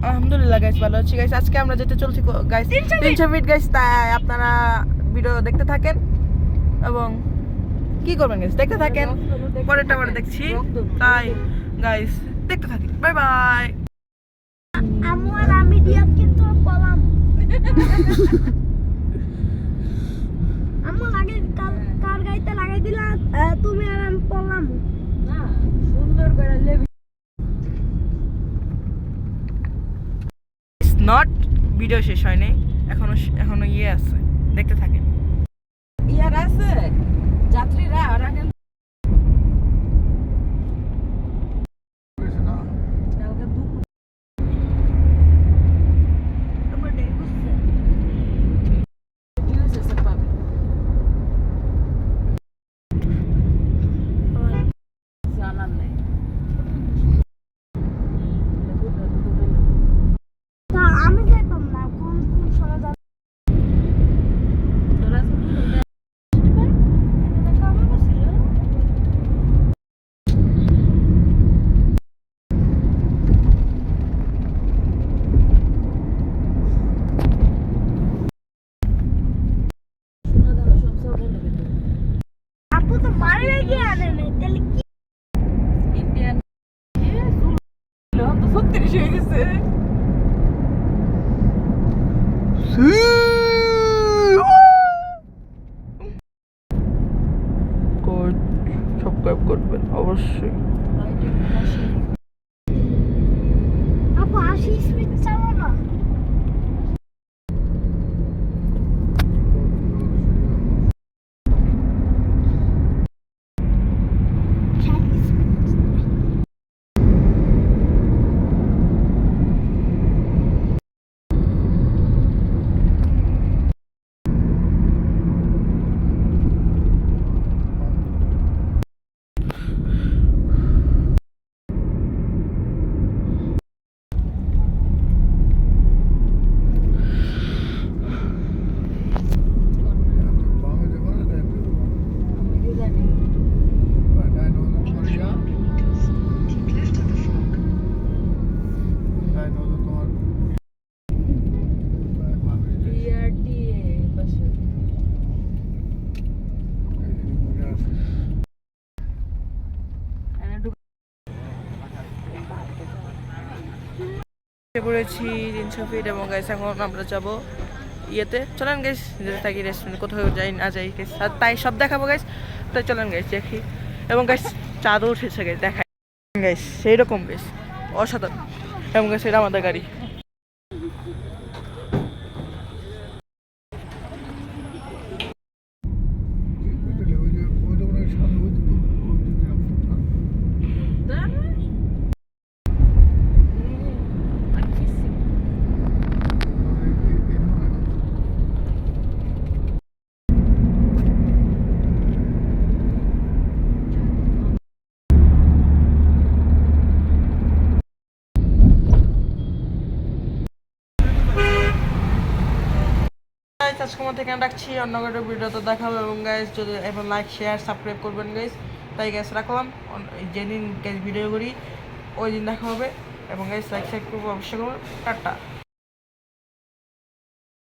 আলহামদুলিল্লাহ গাইস ভালো আছি গাইস। আজকে আমরা যেতে চলছি গাইস 300 ফিট গাইস, তাই আপনারা ভিডিও দেখতে থাকেন এবং কি করবেন গাইস, দেখতে থাকেন। পরেরটা আবার দেখছি, তাই গাইস দেখতে থাকেন। Bye bye. আম্মু আর আমি দিয়া কিন্তু পলাম। আম্মু লাগে কার গাইতে লাগাই দিলা, তুমি আর আমি পলাম না। সুন্দর করে লেবি নট ভিডিও শেষ হয়নি, এখনো ইয়ে আছে, দেখতে থাকেন। ইয়ার আছে যাত্রীরা ওরা কিন্তু আমি যাইতাম না, কোন কোন সময় যাবো। আপু তো বাড়ি গিয়ে আনে নাই, তাহলে কি ইন্ডিয়ান তো 36 হয়ে গেছে। সাবস্ক্রাইব করবেন অবশ্যই। আপু 80 স্পিড চালাও না। পড়েছি 300 ফিট এবং গাইস এখন আমরা যাব ইয়েতে। চলেন গাইস, যেতে থাকি রেস্টুরেন্ট, কোথাও যাই না যাই গাইস, আর তাই সব দেখাবো গাইস। তাই চলেন গাইস দেখি। এবং গাইস চাঁদও উঠেছে গাইস, দেখাই গাইস, সেই রকম গাইস, অসাধারণ। এবং গাইস এটা আমাদের গাড়ি। আজকে মধ্যে কেন রাখছি, অন্য কোনো ভিডিওতে দেখাবো। এবং গাইস যদি এখন লাইক শেয়ার সাবস্ক্রাইব করবেন গাইস, তাই গাইস রাখলাম। যেদিন গাইস ভিডিও করি ওই দিন দেখা হবে। এবং গাইস লাইক শেয়ার করবো অবশ্যই করবো। টাটা।